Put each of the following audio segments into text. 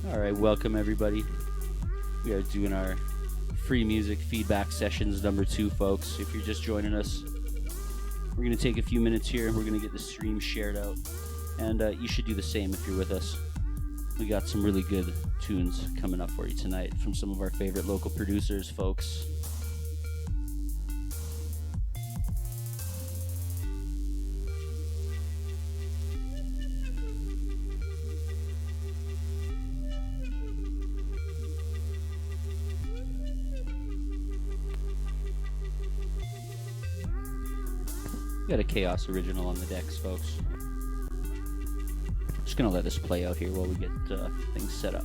All right, welcome everybody. We are doing our free music feedback sessions number 2, folks. If you're just joining us, we're going to take a few minutes here. We're going to get the stream shared out, and you should do the same if you're with us. We got some really good tunes coming up for you tonight from some of our favorite local producers, folks. We got a Chaos original on the decks, folks. Just gonna let this play out here while we get things set up.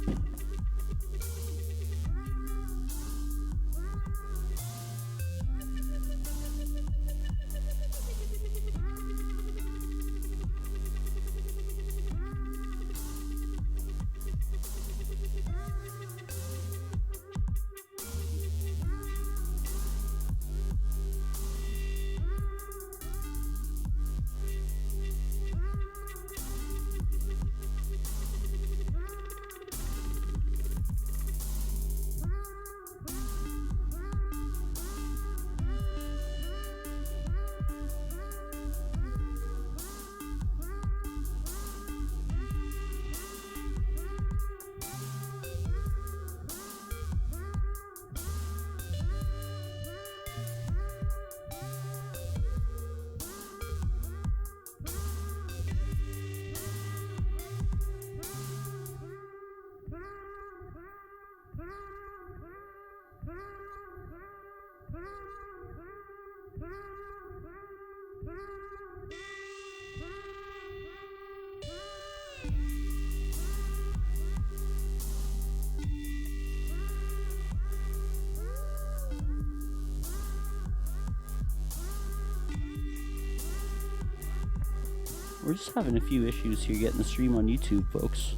We're just having a few issues here getting the stream on YouTube, folks.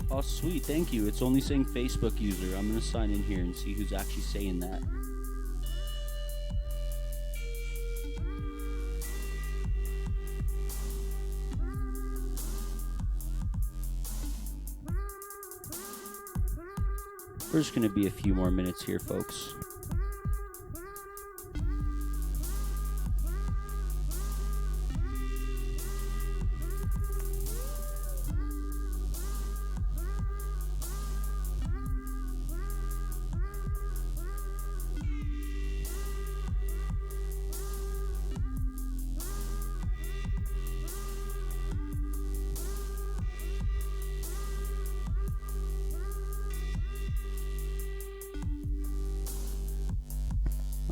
Oh, sweet, thank you. It's only saying Facebook user. I'm going to sign in here and see who's actually saying that. We're just going to be a few more minutes here, folks.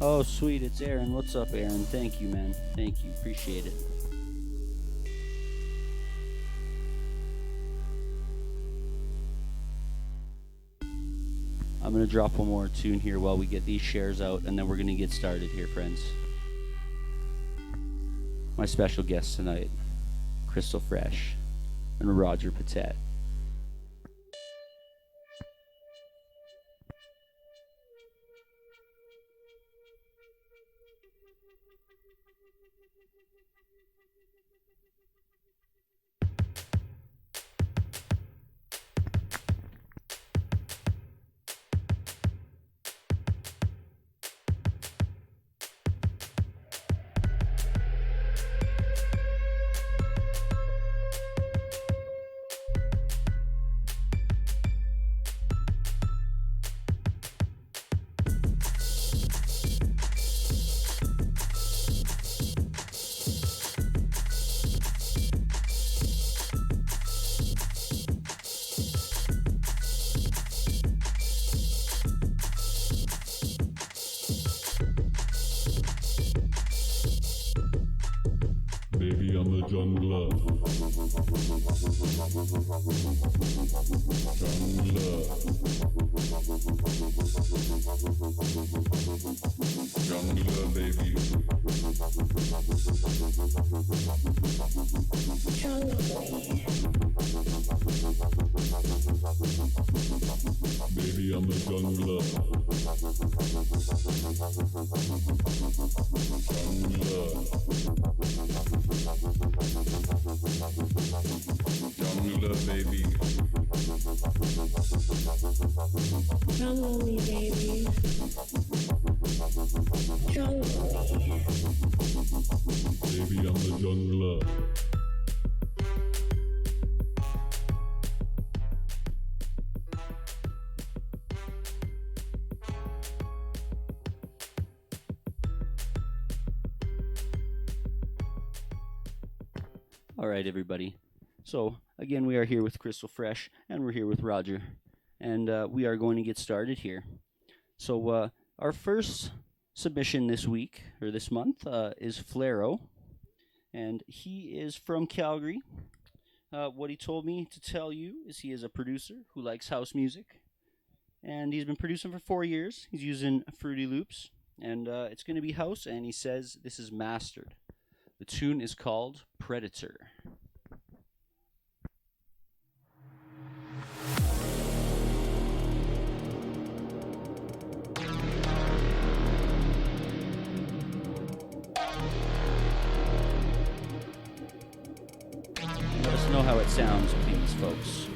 Oh, sweet, it's Aaron. What's up, Aaron? Thank you, man. Thank you. Appreciate it. I'm going to drop one more tune here while we get these shares out, and then we're going to get started here, friends. My special guests tonight, Crystal Fresh and Roger Patet. Baby, I'm a jungler. Jungler, baby. Jungle, baby. Jungle me, baby. Jungle me. Baby, I'm the jungler. All right, everybody. So, again, we are here with Crystal Fresh, and we're here with Roger. And we are going to get started here. So, our first submission this week, or this month, is Flaro. And he is from Calgary. What he told me to tell you is he is a producer who likes house music. And he's been producing for 4 years. He's using Fruity Loops. And it's going to be house, and he says this is mastered. The tune is called Predator. Let us know how it sounds, please, folks.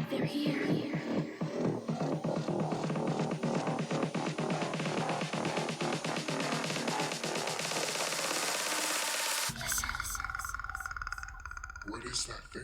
They're here. What is that thing?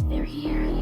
They're here.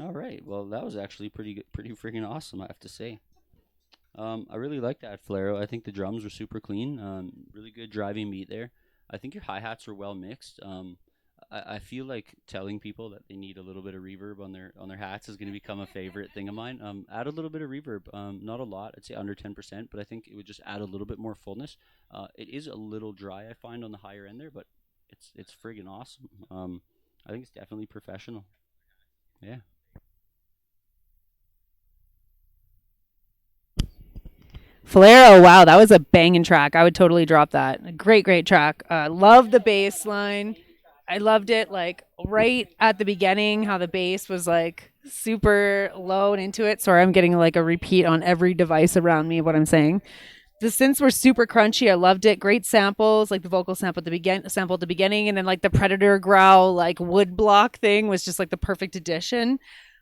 All right. Well, that was actually pretty good, pretty freaking awesome, I have to say. I really like that Flaro. I think the drums were super clean. Really good driving beat there. I think your hi hats were well mixed. I feel like telling people that they need a little bit of reverb on their hats is going to become a favorite thing of mine. Add a little bit of reverb. Not a lot. I'd say under 10%, but I think it would just add a little bit more fullness. It is a little dry, I find, on the higher end there, but it's friggin' awesome. I think it's definitely professional. Yeah. Falero, wow, that was a banging track. I would totally drop that. A great, great track. Love the bass line. I loved it like right at the beginning, how the bass was like super low and into it. Sorry, I'm getting like a repeat on every device around me of what I'm saying. The synths were super crunchy. I loved it. Great samples, like the vocal sample at the beginning, and then like the Predator growl, like wood block thing was just like the perfect addition.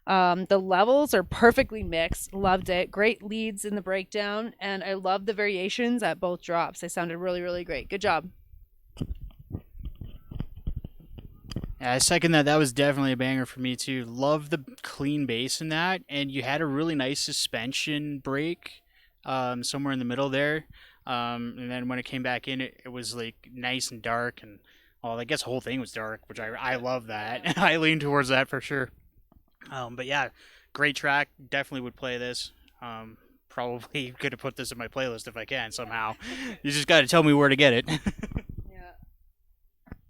The levels are perfectly mixed. Loved it. Great leads in the breakdown, and I love the variations at both drops. They sounded really, really great. Good job. Yeah, I second that. That was definitely a banger for me too. Love the clean bass in that, and you had a really nice suspension break, somewhere in the middle there. And then when it came back in, it was like nice and dark, and well, I guess the whole thing was dark, which I love that. I lean towards that for sure. But yeah, great track. Definitely would play this. Probably could have put this in my playlist if I can somehow. You just got to tell me where to get it.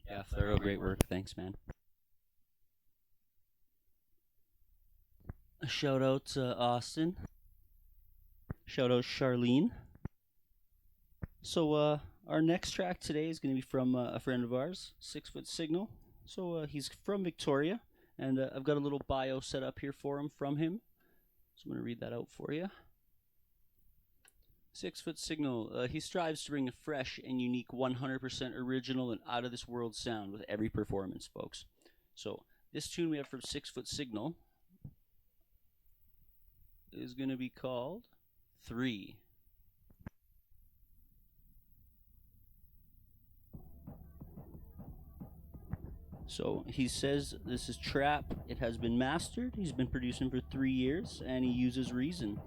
Yeah, thorough, great work. Thanks, man. A shout out to Austin. Shout out Charlene. So, our next track today is going to be from a friend of ours, 6 Foot Signal. So, he's from Victoria, and I've got a little bio set up here for him from him. So, I'm going to read that out for you. 6 Foot Signal. He strives to bring a fresh and unique 100% original and out of this world sound with every performance, folks. So, this tune we have from 6 Foot Signal is going to be called 3. So he says this is trap. It has been mastered. He's been producing for 3 years, and he uses Reason.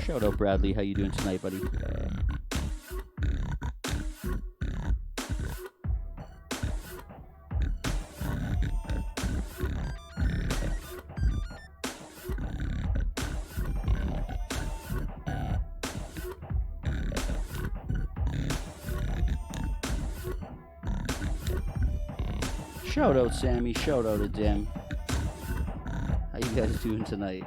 Shout out Bradley. How you doing tonight, buddy? Shout out Sammy. Shout out Adem. How you guys doing tonight?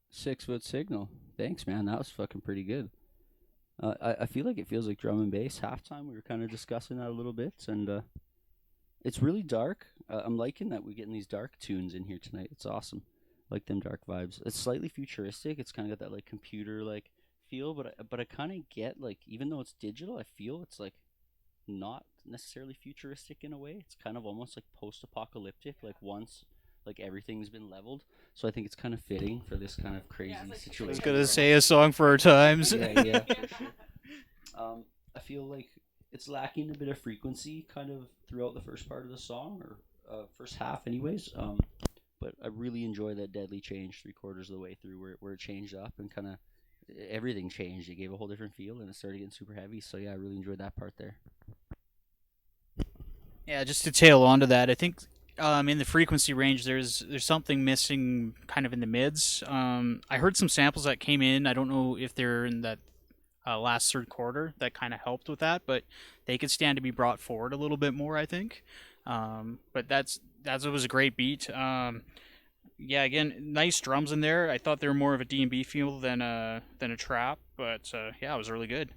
Six-foot signal. Thanks, man. That was fucking pretty good. I feel like it feels like drum and bass. Halftime, we were kind of discussing that a little bit, and it's really dark. I'm liking that we're getting these dark tunes in here tonight. It's awesome. Like them dark vibes. It's slightly futuristic. It's kind of got that like computer like feel, but I kind of get like even though it's digital, I feel it's like not necessarily futuristic in a way. It's kind of almost like post-apocalyptic. Like once like everything's been leveled. So I think it's kind of fitting for this kind of crazy situation. I was gonna say a song for our times. Yeah, for sure. I feel like it's lacking a bit of frequency kind of throughout the first part of the song, or first half anyways. But I really enjoy that deadly change 3/4 of the way through where it changed up and kind of everything changed. It gave a whole different feel and it started getting super heavy. So yeah, I really enjoyed that part there. Yeah, just to tail onto that, I think in the frequency range there's something missing kind of in the mids. I heard some samples that came in. I don't know if they're in that last third quarter that kind of helped with that, but they could stand to be brought forward a little bit more, I think. But it was a great beat. Yeah, again, nice drums in there. I thought they were more of a D&B feel than a trap, but yeah, it was really good.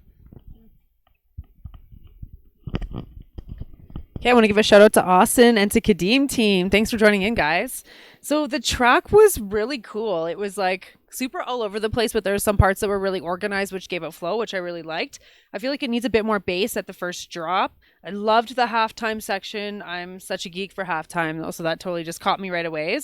Okay, I want to give a shout out to Austin and to Kadeem team. Thanks for joining in, guys. So the track was really cool. It was like super all over the place, but there were some parts that were really organized, which gave it flow, which I really liked. I feel like it needs a bit more bass at the first drop. I loved the halftime section. I'm such a geek for halftime, though, so that totally just caught me right away.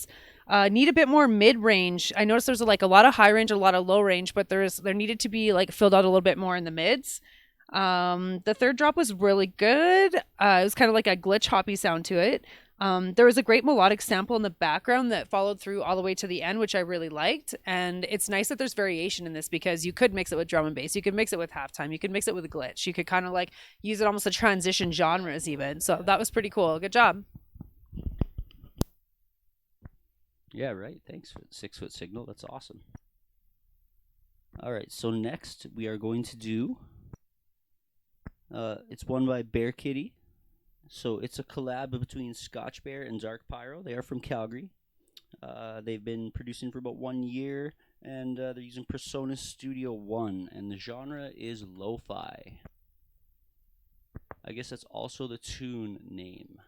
Need a bit more mid-range. I noticed there's like a lot of high range, a lot of low range, but there needed to be like filled out a little bit more in the mids. The third drop was really good. It was kind of like a glitch hoppy sound to it. There was a great melodic sample in the background that followed through all the way to the end, which I really liked. And it's nice that there's variation in this because you could mix it with drum and bass. You could mix it with halftime. You could mix it with a glitch. You could kind of like use it almost to transition genres even. So that was pretty cool. Good job. Yeah, right. Thanks for the 6-foot signal. That's awesome. All right, so next we are going to do it's one by Bear Kitty. So it's a collab between Scotch Bear and Dark Pyro. They are from Calgary. They've been producing for about 1 year, and they're using Persona Studio One, and the genre is lo-fi. I guess that's also the tune name.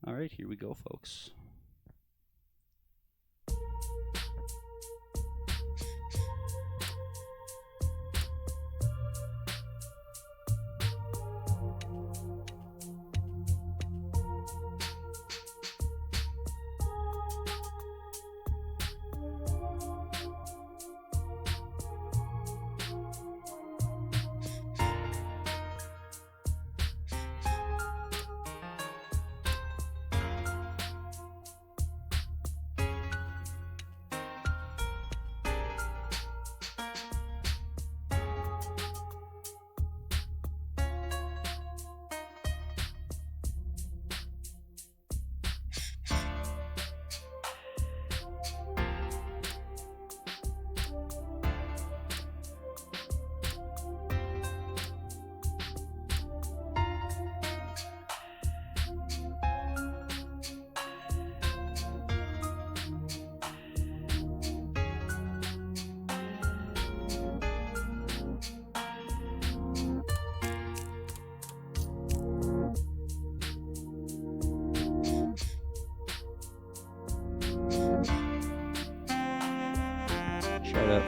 All right, here we go, folks.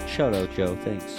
Shout out, Joe. Thanks.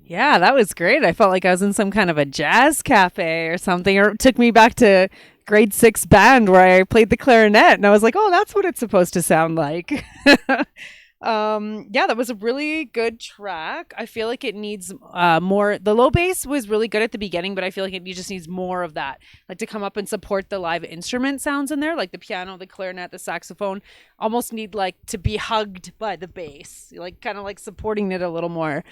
Yeah, that was great. I felt like I was in some kind of a jazz cafe or something, or it took me back to grade six band where I played the clarinet, and I was like, "Oh, that's what it's supposed to sound like." Yeah, that was a really good track. I feel like it needs more. The low bass was really good at the beginning, but I feel like it just needs more of that, like to come up and support the live instrument sounds in there, like the piano, the clarinet, the saxophone. Almost need like to be hugged by the bass, like kind of like supporting it a little more.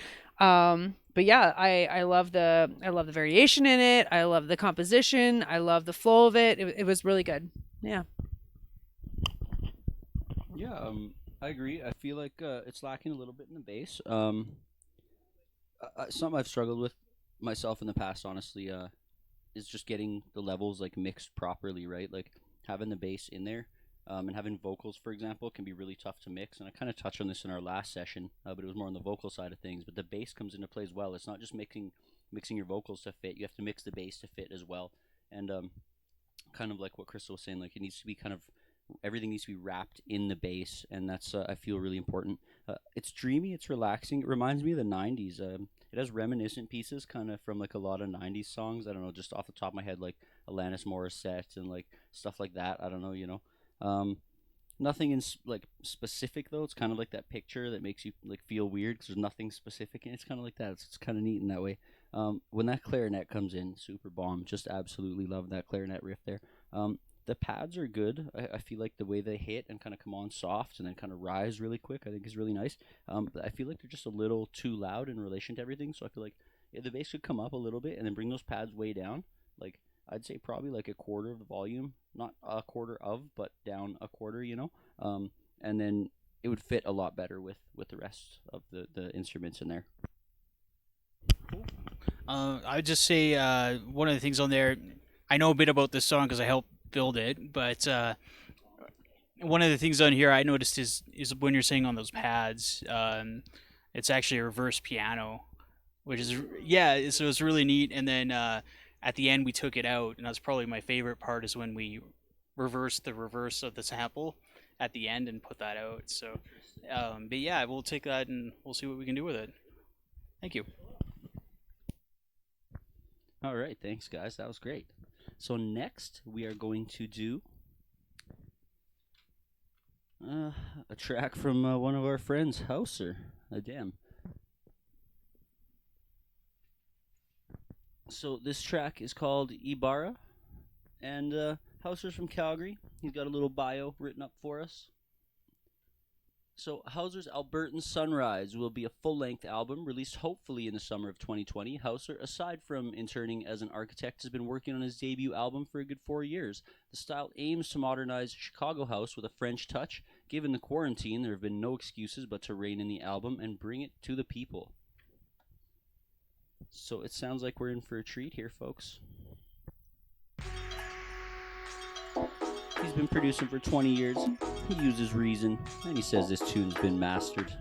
But yeah, I love the variation in it. I love the composition. I love the flow of it. It was really good. Yeah. Yeah, I agree. I feel like it's lacking a little bit in the bass. Something I've struggled with myself in the past, honestly, is just getting the levels like mixed properly, right? Like having the bass in there, and having vocals, for example, can be really tough to mix. And I kind of touched on this in our last session, but it was more on the vocal side of things. But the bass comes into play as well. It's not just mixing your vocals to fit. You have to mix the bass to fit as well. And kind of like what Crystal was saying, like it needs to be kind of everything needs to be wrapped in the bass, and that's I feel really important. It's dreamy, it's relaxing. It reminds me of the '90s. It has reminiscent pieces, kind of from like a lot of '90s songs. I don't know, just off the top of my head, like Alanis Morissette and like stuff like that. I don't know, nothing in like specific though. It's kind of like that picture that makes you like feel weird because there's nothing specific, and it's kind of like that. It's kind of neat in that way. When that clarinet comes in, super bomb. Just absolutely love that clarinet riff there. The pads are good. I feel like the way they hit and kind of come on soft and then kind of rise really quick, I think is really nice. But I feel like they're just a little too loud in relation to everything. So I feel like the bass should come up a little bit and then bring those pads way down. Like I'd say probably like a quarter of the volume, not a quarter of, but down a quarter. And then it would fit a lot better with the rest of the instruments in there. I would just say one of the things on there, I know a bit about this song because I helped build it, but one of the things on here I noticed is when you're saying on those pads, it's actually a reverse piano, which is yeah, so it's really neat. And then at the end we took it out, and that's probably my favorite part is when we reversed the reverse of the sample at the end and put that out. So, but yeah, we'll take that and we'll see what we can do with it. Thank you. All right, thanks guys. That was great. So next we are going to do a track from one of our friends, Hauser. Damn. So this track is called Ibarra, and Hauser's from Calgary. He's got a little bio written up for us. So Hauser's Albertan Sunrise will be a full-length album released hopefully in the summer of 2020. Hauser, aside from interning as an architect, has been working on his debut album for a good 4 years. The style aims to modernize Chicago house with a French touch. Given the quarantine, there have been no excuses but to rein in the album and bring it to the people. So it sounds like we're in for a treat here, folks. He's been producing for 20 years. He uses reason, and he says this tune's been mastered.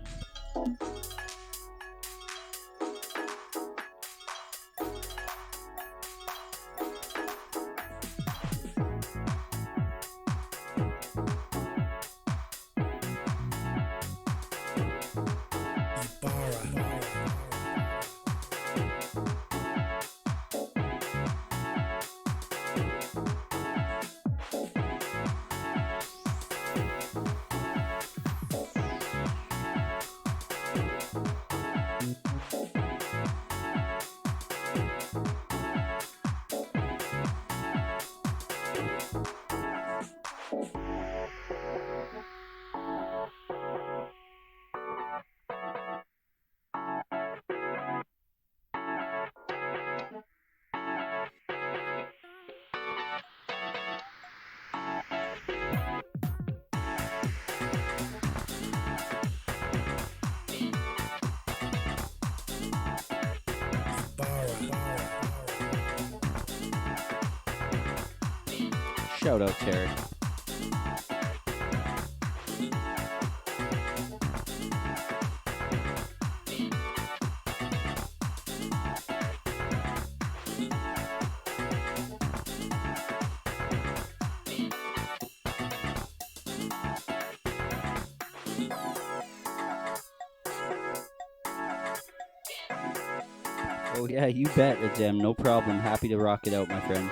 Shout out, Terry. Oh yeah, you bet, Adem. No problem. Happy to rock it out, my friend.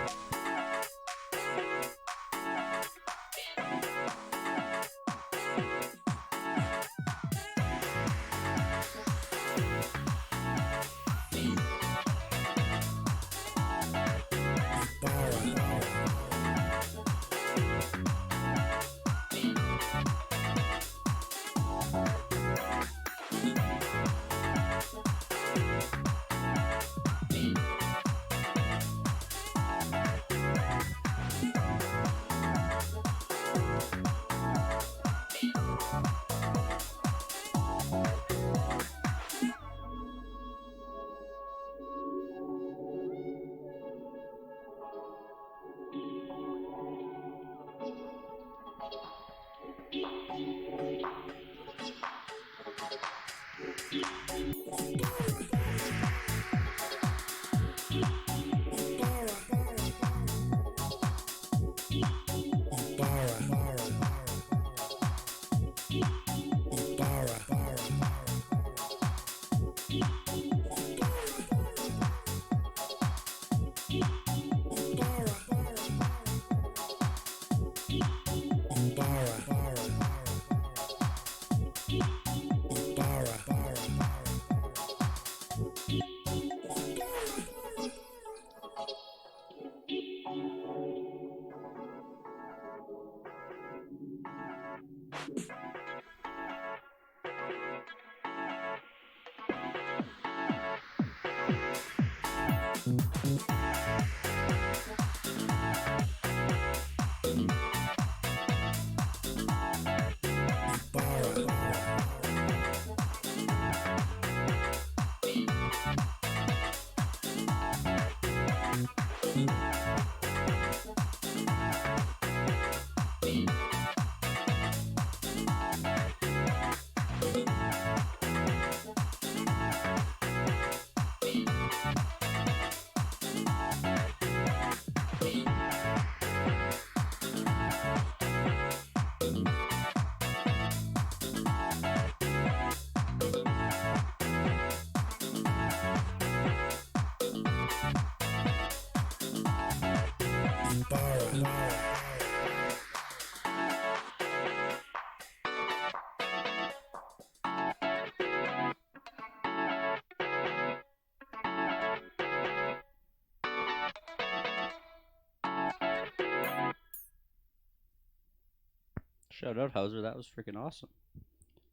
Shout out Hauser, that was freaking awesome.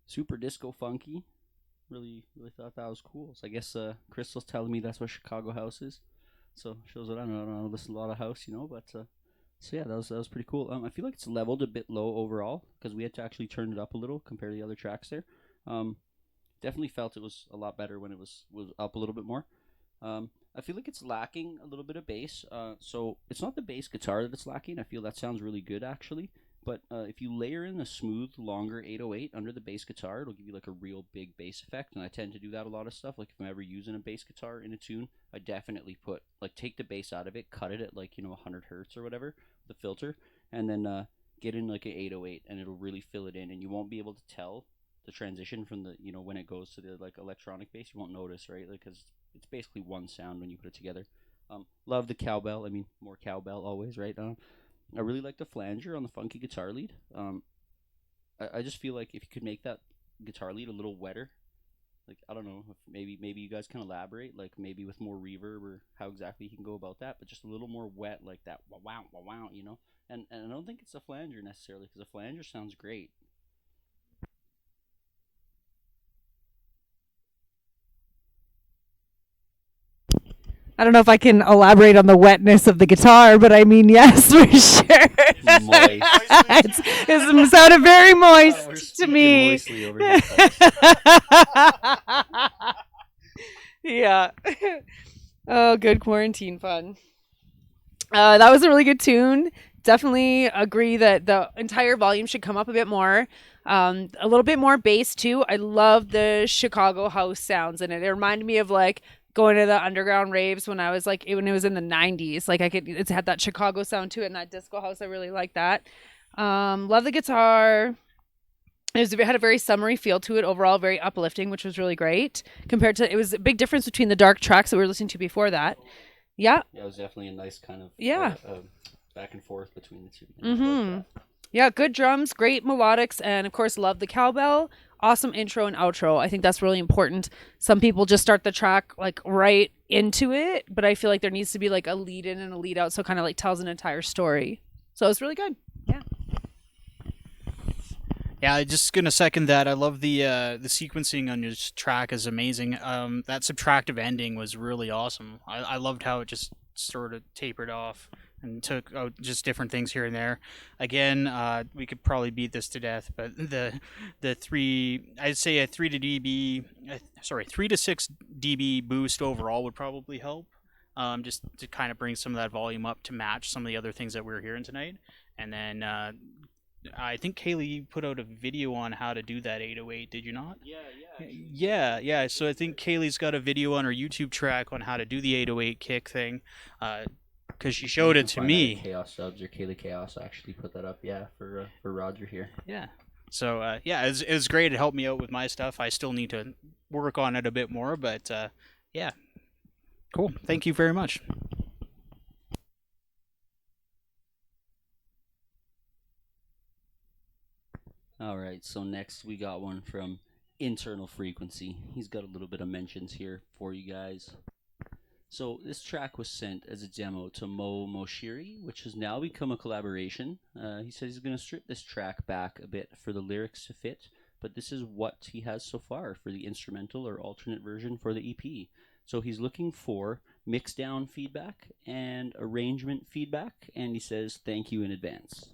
Super disco funky. Really thought that was cool. So I guess Crystal's telling me that's what Chicago house is. So shows that I don't listen to a lot of house, but so yeah, that was pretty cool. I feel like it's leveled a bit low overall because we had to actually turn it up a little compared to the other tracks there. Definitely felt it was a lot better when it was up a little bit more. I feel like it's lacking a little bit of bass. So it's not the bass guitar that it's lacking. I feel that sounds really good actually. But if you layer in a smooth, longer 808 under the bass guitar, it'll give you like a real big bass effect. And I tend to do that a lot of stuff. Like if I'm ever using a bass guitar in a tune, I definitely take the bass out of it, cut it at 100 hertz or whatever, the filter, and then get in like an 808, and it'll really fill it in, and you won't be able to tell the transition from the when it goes to the electronic bass. You won't notice, right? Because it's basically one sound when you put it together. Love the cowbell. I mean, more cowbell always, right? I really like the flanger on the funky guitar lead. I just feel like if you could make that guitar lead a little wetter, I don't know, if maybe you guys can elaborate, maybe with more reverb or how exactly you can go about that, but just a little more wet, like that wow wow wow, And I don't think it's a flanger necessarily, because a flanger sounds great. I don't know if I can elaborate on the wetness of the guitar, but I mean, yes, for sure. Moist. It sounded very moist to me. Moistly over here, Yeah. Oh, good quarantine fun. That was a really good tune. Definitely agree that the entire volume should come up a bit more. A little bit more bass too. I love the Chicago house sounds in it. It reminded me of going to the underground raves when I was when it was in the 90s. It's had that Chicago sound to it, and that disco house. I really like that. Love the guitar. It had a very summery feel to it overall, very uplifting, which was really great compared to, it was a big difference between the dark tracks that we were listening to before that. Yeah. Yeah, it was definitely a nice kind of back and forth between the two. Mm-hmm. Yeah, good drums, great melodics, and of course, love the cowbell. Awesome intro and outro. I think that's really important. Some people just start the track like right into it, but I feel like there needs to be like a lead in and a lead out, so kind of like tells an entire story. So it's really good. Yeah. Yeah, I'm just gonna second that. I love the sequencing on your track is amazing. That subtractive ending was really awesome. I loved how it just sort of tapered off and took out just different things here and there. Again, we could probably beat this to death, but the three, I'd say a 3 to 6 dB boost overall would probably help. Just to kind of bring some of that volume up to match some of the other things that we were hearing tonight, and then. I think Kaylee, you put out a video on how to do that 808, did you not? Yeah. So I think Kaylee's got a video on her YouTube track on how to do the 808 kick thing, because she showed it to me. Chaos Subs or Kaylee Chaos actually put that up, for Roger here. Yeah. So it was great. It helped me out with my stuff. I still need to work on it a bit more, but yeah, cool. Thank you very much. All right, so next we got one from Internal Frequency. He's got a little bit of mentions here for you guys. So this track was sent as a demo to Mo Moshiri, which has now become a collaboration. He says he's going to strip this track back a bit for the lyrics to fit, but this is what he has so far for the instrumental or alternate version for the EP. So he's looking for mix down feedback and arrangement feedback, and he says thank you in advance.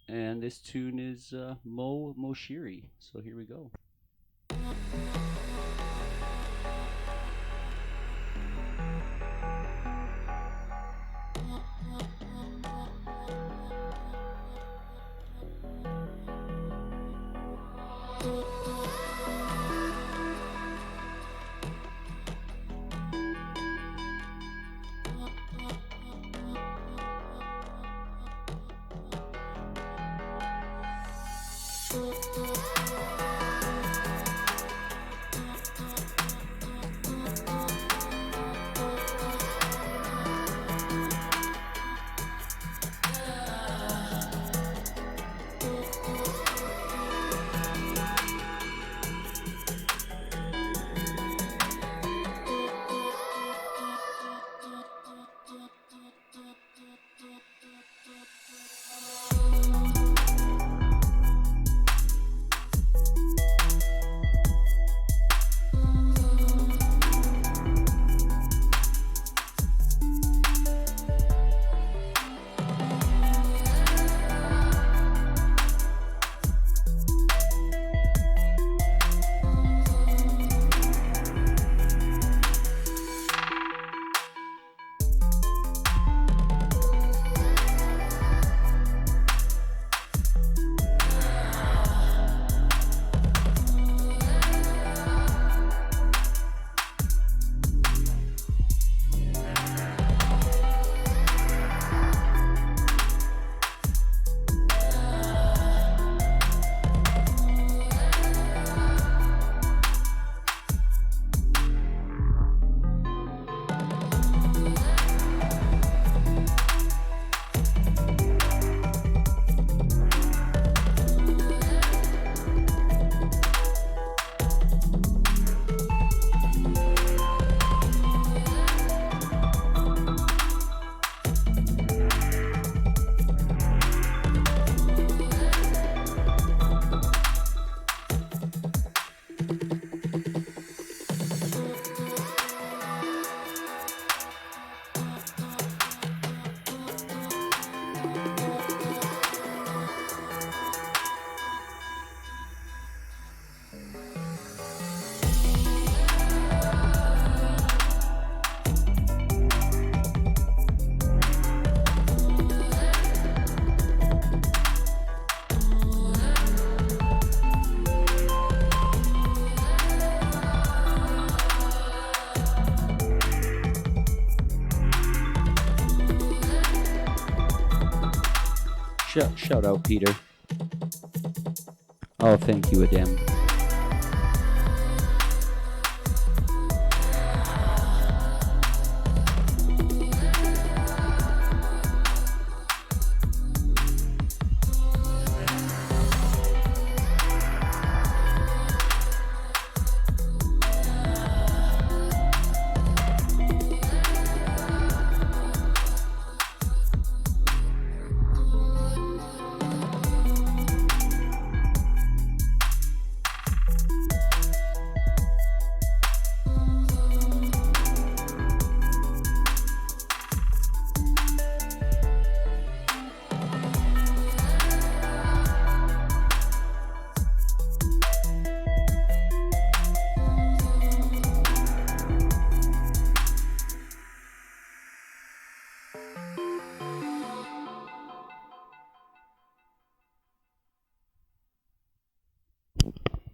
And this tune is Mo Moshiri. So here we go. Shout out, Peter. Oh, thank you, Adam.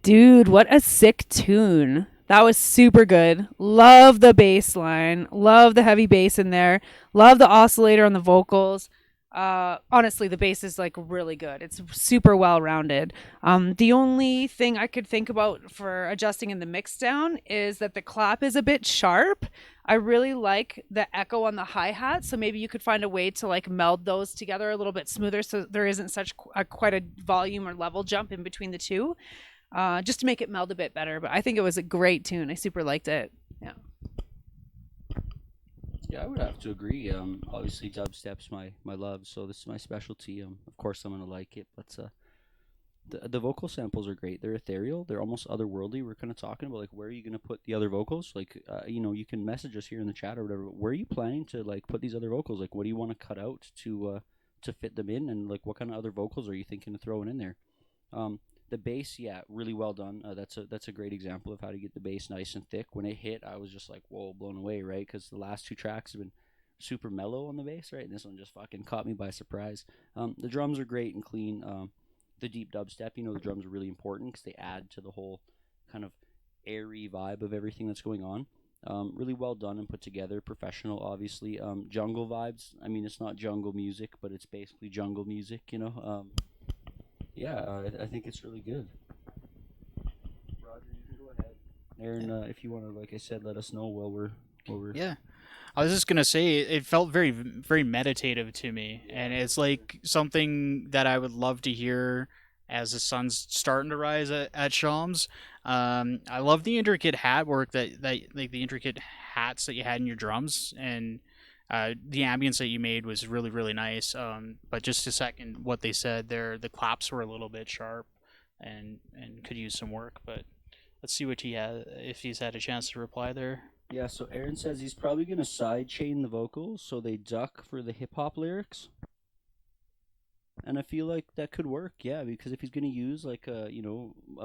Dude, what a sick tune. That was super good. Love the bass line. Love the heavy bass in there. Love the oscillator on the vocals. Honestly, the bass is like really good. It's super well rounded. The only thing I could think about for adjusting in the mix down is that the clap is a bit sharp. I really like the echo on the hi-hat, so maybe you could find a way to like meld those together a little bit smoother so there isn't such quite a volume or level jump in between the two. Just to make it meld a bit better. But I think it was a great tune. I super liked it. Yeah. Yeah, I would have to agree. Obviously, dubstep's my love, so this is my specialty. Of course, I'm gonna like it. But the vocal samples are great. They're ethereal. They're almost otherworldly. We're kind of talking about like where are you gonna put the other vocals? Like, you can message us here in the chat or whatever. But where are you planning to like put these other vocals? Like, what do you want to cut out to fit them in? And like, what kind of other vocals are you thinking of throwing in there? The bass, yeah, really well done. That's a great example of how to get the bass nice and thick. When it hit, I was just like, whoa, blown away, right? Because the last two tracks have been super mellow on the bass, right? And this one just fucking caught me by surprise. The drums are great and clean. The deep dubstep, the drums are really important because they add to the whole kind of airy vibe of everything that's going on. Really well done and put together, professional, obviously. Jungle vibes. I mean, it's not jungle music, but it's basically jungle music. Yeah, I think it's really good. Roger, you can go ahead. Aaron, if you want to, like I said, let us know while we're. Yeah. I was just gonna say it felt very very meditative to me, and it's like something that I would love to hear as the sun's starting to rise at Shams. I love the intricate hat work that like the intricate hats that you had in your drums, and the ambience that you made was really really nice. But just a second, what they said there, the claps were a little bit sharp, and could use some work. But let's see what he had if he's had a chance to reply there. Yeah, so Aaron says he's probably gonna sidechain the vocals so they duck for the hip hop lyrics. And I feel like that could work, yeah, because if he's gonna use like a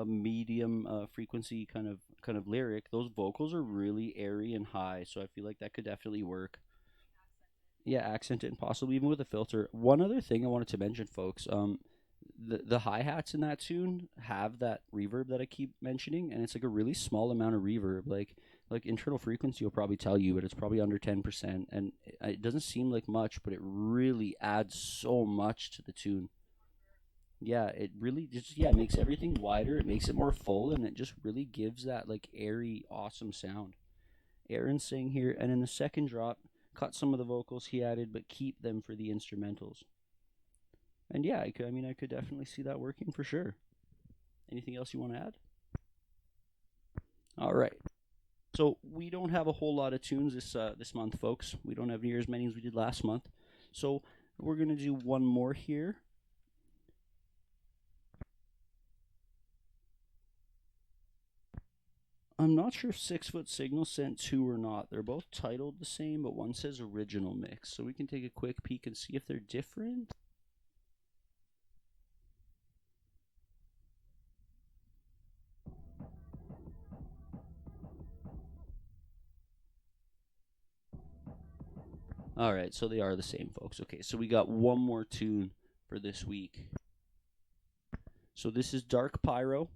medium frequency kind of lyric, those vocals are really airy and high, so I feel like that could definitely work. Yeah, accent it and possibly even with a filter. One other thing I wanted to mention, folks, the hi hats in that tune have that reverb that I keep mentioning, and it's like a really small amount of reverb. Like internal frequency will probably tell you, but it's probably under 10%, and it doesn't seem like much, but it really adds so much to the tune. Yeah, it really just makes everything wider. It makes it more full, and it just really gives that like airy, awesome sound. Aaron's saying here, and in the second drop, cut some of the vocals he added, but keep them for the instrumentals. And yeah, I could definitely see that working for sure. Anything else you want to add? All right. So we don't have a whole lot of tunes this month, folks. We don't have near as many as we did last month. So we're gonna do one more here. I'm not sure if 6 Foot Signal sent two or not. They're both titled the same, but one says original mix. So we can take a quick peek and see if they're different. All right, so they are the same, folks. Okay, so we got one more tune for this week. So this is Dark Pyro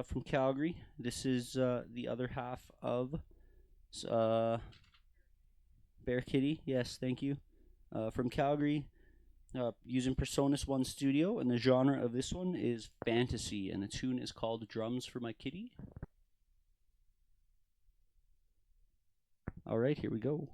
from Calgary. This is the other half of Bear Kitty. Yes, thank you. From Calgary. using Personas 1 Studio, and the genre of this one is fantasy, and the tune is called Drums for My Kitty. All right, here we go.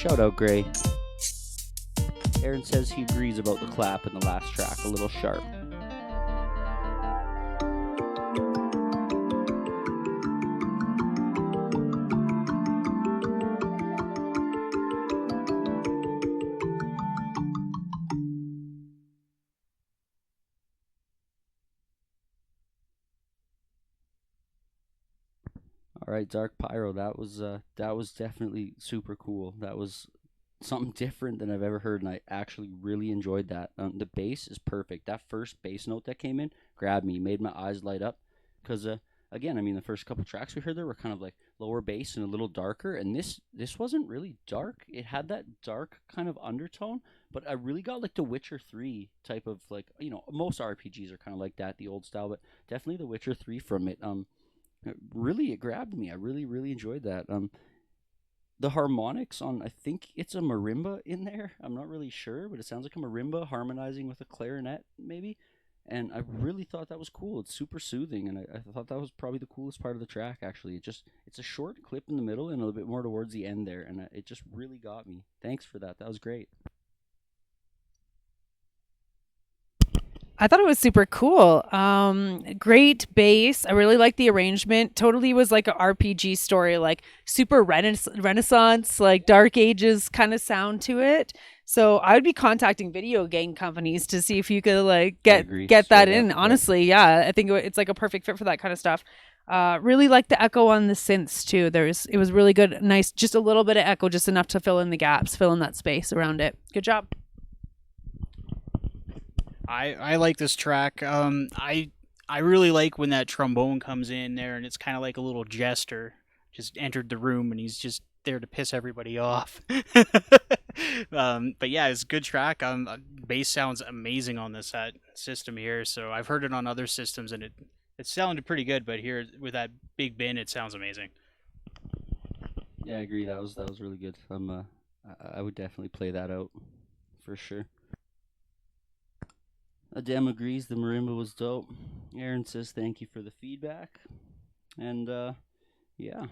Shout out, Gray. Aaron says he agrees about the clap in the last track, a little sharp. All right, Dark Pyro, that was definitely super cool. That was something different than I've ever heard, and I actually really enjoyed that. The bass is perfect. That first bass note that came in grabbed me, made my eyes light up. Because again, I mean, the first couple tracks we heard there were kind of like lower bass and a little darker, and this wasn't really dark. It had that dark kind of undertone, but I really got like the Witcher 3 type of like, most RPGs are kind of like that, the old style, but definitely the Witcher 3 from it. It grabbed me. I really really enjoyed that. The harmonics on, I think it's a marimba in there. I'm not really sure, but it sounds like a marimba harmonizing with a clarinet maybe. And I really thought that was cool. It's super soothing, and I thought that was probably the coolest part of the track. Actually, it's a short clip in the middle and a little bit more towards the end there, and it just really got me. Thanks for that. That was great. I thought it was super cool. Great bass. I really like the arrangement. Totally was like a RPG story, like super Renaissance, like Dark Ages kind of sound to it. So I would be contacting video game companies to see if you could like get that Straight in. up, Honestly, yeah, I think it's like a perfect fit for that kind of stuff. Really like the echo on the synths too. It was really good, nice, just a little bit of echo, just enough to fill in the gaps, fill in that space around it. Good job. I like this track. I really like when that trombone comes in there, and it's kind of like a little jester just entered the room, and he's just there to piss everybody off. But yeah, it's a good track. Bass sounds amazing on this system here. So I've heard it on other systems, and it sounded pretty good. But here with that big bin, it sounds amazing. Yeah, I agree. That was really good. I would definitely play that out for sure. Adam agrees the marimba was dope. Aaron says thank you for the feedback. And yeah.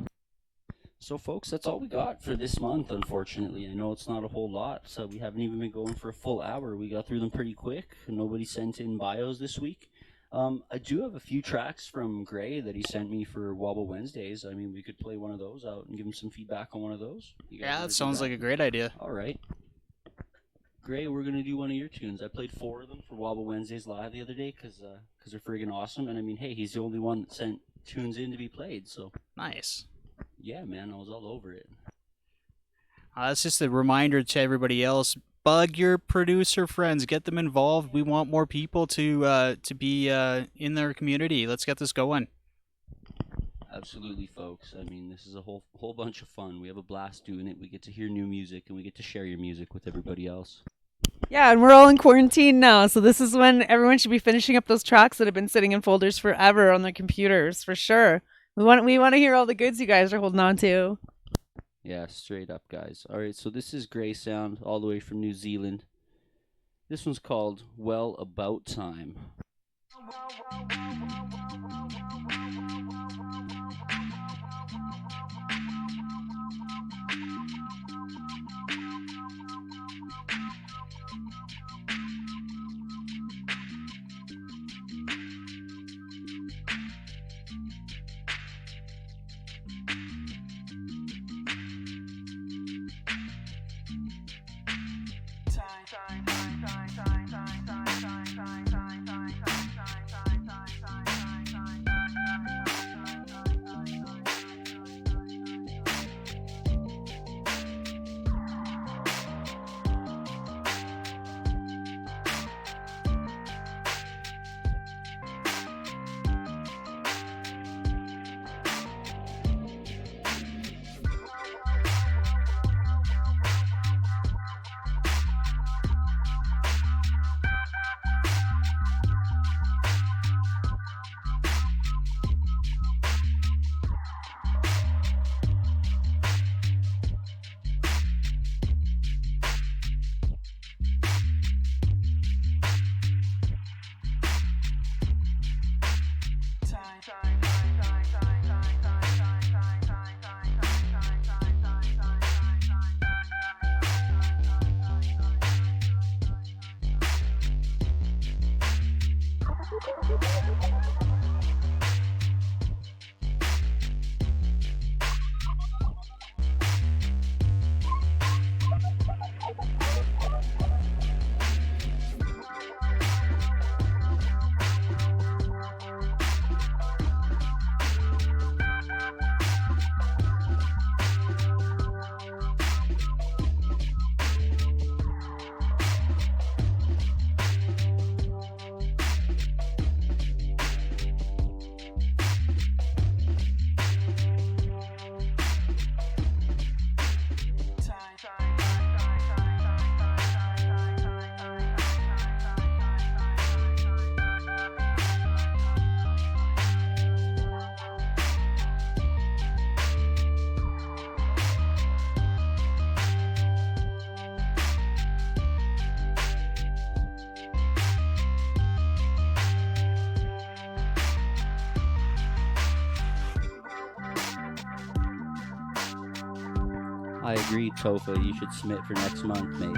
So folks, that's all we got for this month, unfortunately. I know it's not a whole lot, so we haven't even been going for a full hour. We got through them pretty quick. Nobody sent in bios this week. I do have a few tracks from Gray that he sent me for Wobble Wednesdays. I mean, we could play one of those out and give him some feedback on one of those. Yeah, that sounds like a great idea. All right. Gray, we're going to do one of your tunes. I played 4 of them for Wobble Wednesdays live the other day because they're friggin' awesome. And I mean, hey, he's the only one that sent tunes in to be played. So Nice. yeah, man, I was all over it. That's just a reminder to everybody else. Bug your producer friends. Get them involved. We want more people to be in their community. Let's get this going. Absolutely, folks. I mean, this is a whole bunch of fun. We have a blast doing it. We get to hear new music, and we get to share your music with everybody else. Yeah, and we're all in quarantine now, so this is when everyone should be finishing up those tracks that have been sitting in folders forever on their computers, for sure. We want to hear all the goods you guys are holding on to. Yeah, straight up, guys. All right, so this is Grey Sound, all the way from New Zealand. This one's called Well About Time. I agree, Tofa. You should submit for next month, mate.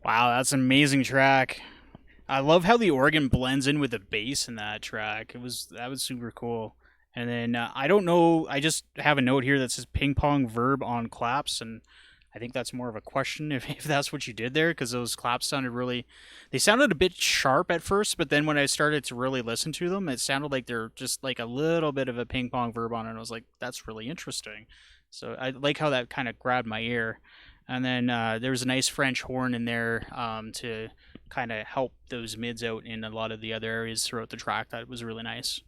Wow, that's an amazing track. I love how the organ blends in with the bass in that track. That was super cool. And then I don't know. I just have a note here that says ping pong verb on claps, and I think that's more of a question if that's what you did there, because those claps sounded really. They sounded a bit sharp at first, but then when I started to really listen to them, it sounded like they're just like a little bit of a ping pong verb on it. And I was like, that's really interesting. So I like how that kind of grabbed my ear. And then there was a nice French horn in there to kind of help those mids out in a lot of the other areas throughout the track. That was really nice.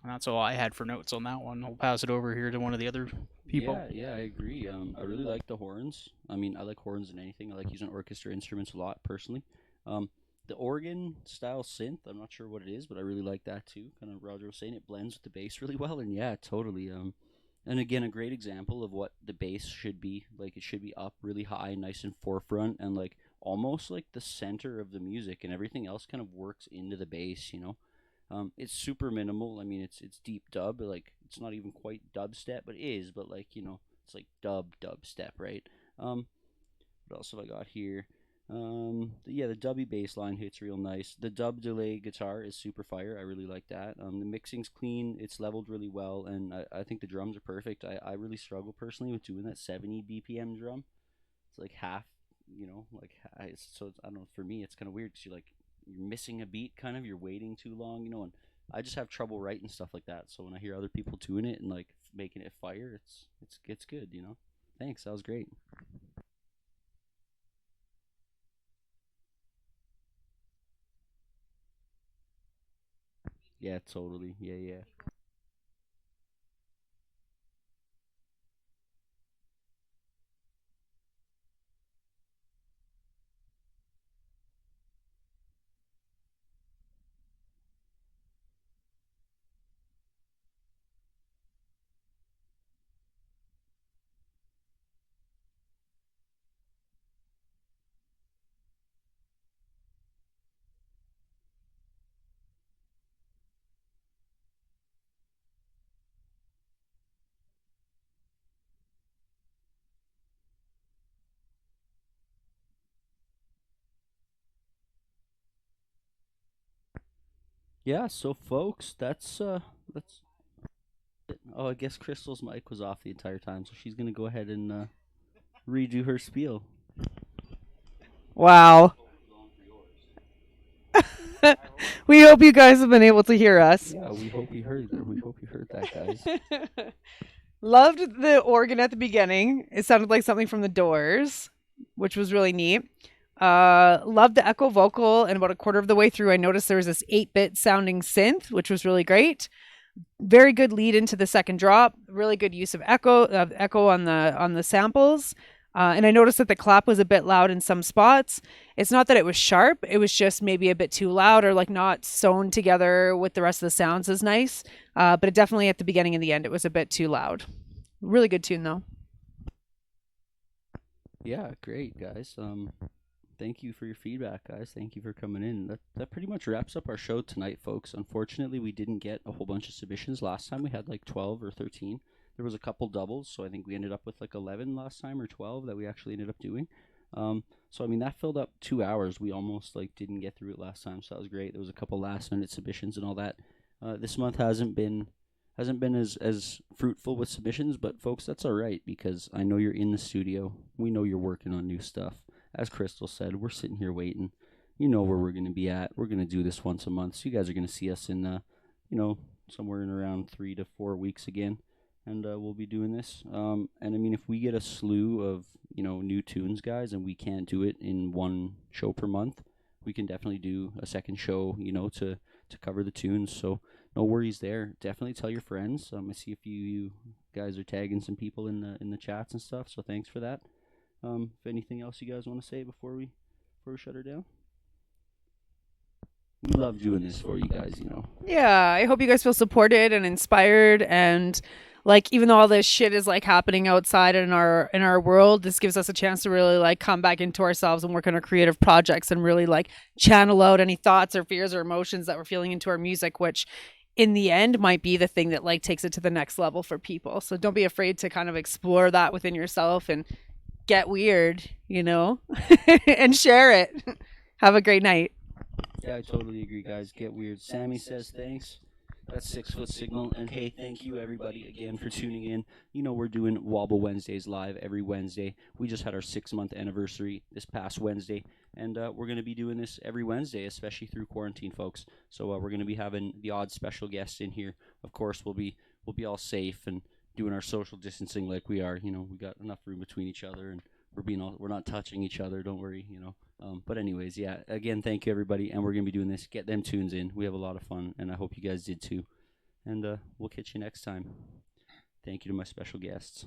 And that's all I had for notes on that one. I'll pass it over here to one of the other people. Yeah, I agree. I really like the horns. I mean, I like horns in anything. I like using orchestra instruments a lot personally. The organ style synth, I'm not sure what it is, but I really like that too. Kind of Roger was saying, it blends with the bass really well, and yeah, totally. And again, a great example of what the bass should be. Like, it should be up really high, nice and forefront, and like almost like the center of the music, and everything else kind of works into the bass. It's super minimal. I mean, it's deep dub. Like, it's not even quite dubstep, but it is. But like, it's like dubstep, right? What else have I got here? The dubby bass line hits real nice. The dub delay guitar is super fire. I really like that. The mixing's clean. It's leveled really well, and I think the drums are perfect. I really struggle personally with doing that 70 BPM drum. It's like half, I don't know. For me, it's kind of weird because you're missing a beat, kind of. You're waiting too long, and I just have trouble writing stuff like that. So when I hear other people doing it and like making it fire, it's good. Thanks. That was great. Yeah, totally. Yeah. Yeah, so folks, that's it. Oh, I guess Crystal's mic was off the entire time, so she's gonna go ahead and redo her spiel. Wow. We hope you guys have been able to hear us. Yeah, we hope you heard that. We hope you heard that, guys. Loved the organ at the beginning. It sounded like something from the Doors, which was really neat. Loved the echo vocal, and about a quarter of the way through, I noticed there was this 8-bit sounding synth, which was really great. Very good lead into the second drop. Really good use of echo on the samples. And I noticed that the clap was a bit loud in some spots. It's not that it was sharp. It was just maybe a bit too loud, or like not sewn together with the rest of the sounds as nice. But it definitely at the beginning and the end, it was a bit too loud. Really good tune though. Yeah, great, guys. Thank you for your feedback, guys. Thank you for coming in. That pretty much wraps up our show tonight, folks. Unfortunately, we didn't get a whole bunch of submissions last time. We had like 12 or 13. There was a couple doubles, so I think we ended up with like 11 last time, or 12 that we actually ended up doing. So I mean, that filled up 2 hours. We almost like didn't get through it last time, so that was great. There was a couple last minute submissions and all that. This month hasn't been as fruitful with submissions, but folks, that's all right, because I know you're in the studio. We know you're working on new stuff. As Crystal said, we're sitting here waiting. You know where we're going to be at. We're going to do this once a month, so you guys are going to see us in somewhere in around 3 to 4 weeks again, and we'll be doing this. And I mean, if we get a slew of new tunes, guys, and we can't do it in one show per month, we can definitely do a second show, to cover the tunes. So no worries there. Definitely tell your friends. I see a few you guys are tagging some people in the chats and stuff. So thanks for that. If anything else you guys want to say before we shut her down, we love doing this for you guys. Yeah, I hope you guys feel supported and inspired, and like, even though all this shit is like happening outside in our world, this gives us a chance to really like come back into ourselves and work on our creative projects and really like channel out any thoughts or fears or emotions that we're feeling into our music, which in the end might be the thing that like takes it to the next level for people. So don't be afraid to kind of explore that within yourself and get weird, and share it. Have a great night. Yeah, I totally agree, guys. Get weird. Sammy says thanks. That's 6 Foot Signal. And hey, thank you everybody again for tuning in. We're doing Wobble Wednesdays live every Wednesday. We just had our 6-month anniversary this past Wednesday, and we're going to be doing this every Wednesday, especially through quarantine, folks. So we're going to be having the odd special guests in here. Of course, we'll be all safe and doing our social distancing like we are. We got enough room between each other, and we're not touching each other. Don't worry. But anyways, yeah. Again, thank you everybody, and we're gonna be doing this. Get them tunes in. We have a lot of fun, and I hope you guys did too. And we'll catch you next time. Thank you to my special guests.